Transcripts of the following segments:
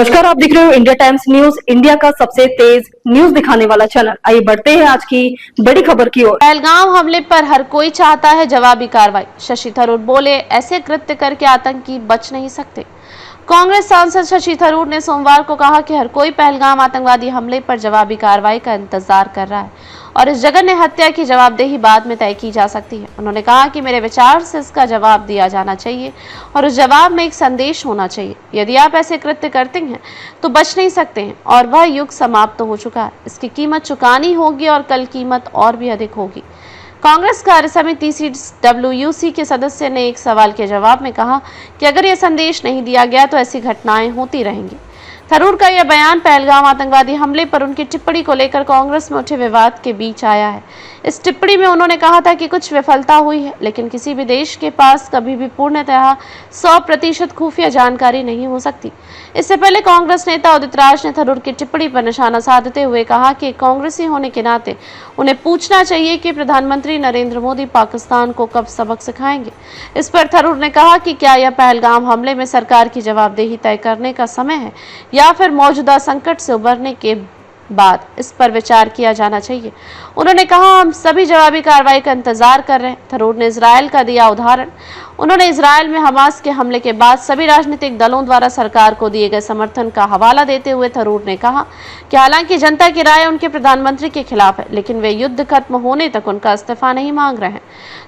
नमस्कार, आप देख रहे हो इंडिया टाइम्स न्यूज, इंडिया का सबसे तेज न्यूज दिखाने वाला चैनल। आइए बढ़ते हैं आज की बड़ी खबर की ओर। पहलगाम हमले पर हर कोई चाहता है जवाबी कार्रवाई। शशि थरूर बोले, ऐसे कृत्य करके आतंकी बच नहीं सकते। कांग्रेस सांसद शशि थरूर ने सोमवार को कहा कि हर कोई पहलगाम आतंकवादी हमले पर जवाबी कार्रवाई का इंतजार कर रहा है और इस जघन्य हत्या की जवाबदेही बाद में तय की जा सकती है। उन्होंने कहा कि मेरे विचार से इसका जवाब दिया जाना चाहिए और उस जवाब में एक संदेश होना चाहिए। यदि आप ऐसे कृत्य करते हैं तो बच नहीं सकते हैं और वह युग समाप्त हो चुका है। इसकी कीमत चुकानी होगी और कल कीमत और भी अधिक होगी। कांग्रेस कार्य समिति CWC के सदस्य ने एक सवाल के जवाब में कहा कि अगर यह संदेश नहीं दिया गया तो ऐसी घटनाएं होती रहेंगी। थरूर का यह बयान पहलगाम आतंकवादी हमले पर उनकी टिप्पणी को लेकर कांग्रेस में उठे विवाद के बीच आया है। इस टिप्पणी में उन्होंने कहा था कि कुछ विफलता हुई है, लेकिन किसी भी देश के पास कभी भी पूर्णतः 100% खुफिया जानकारी नहीं हो सकती। इससे पहले कांग्रेस नेता उदित राज ने थरूर की टिप्पणी पर निशाना साधते हुए कहा कि कांग्रेसी होने के नाते उन्हें पूछना चाहिए कि प्रधानमंत्री नरेंद्र मोदी पाकिस्तान को कब सबक सिखाएंगे। इस पर थरूर ने कहा कि क्या यह पहलगाम हमले में सरकार की जवाबदेही तय करने का समय है या फिर मौजूदा संकट से उबरने के बाद इस पर विचार किया जाना चाहिए। उन्होंने कहा, हम सभी जवाबी कार्रवाई का इंतजार कर रहे हैं। थरूर ने इजरायल का दिया उदाहरण। उन्होंने इजरायल में हमास के हमले के बाद सभी राजनीतिक दलों द्वारा सरकार को दिए गए समर्थन का हवाला देते हुए थरूर ने कहा कि हालांकि जनता की राय उनके प्रधानमंत्री के खिलाफ है, लेकिन वे युद्ध खत्म होने तक उनका इस्तीफा नहीं मांग रहे हैं।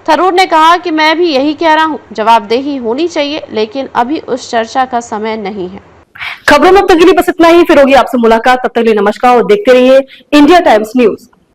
थरूर ने कहा कि मैं भी यही कह रहा हूँ, जवाबदेही होनी चाहिए, लेकिन अभी उस चर्चा का समय नहीं है। खबरों में अब तक के लिए बस इतना ही। फिर होगी आपसे मुलाकात, तब तक के लिए नमस्कार और देखते रहिए इंडिया टाइम्स न्यूज।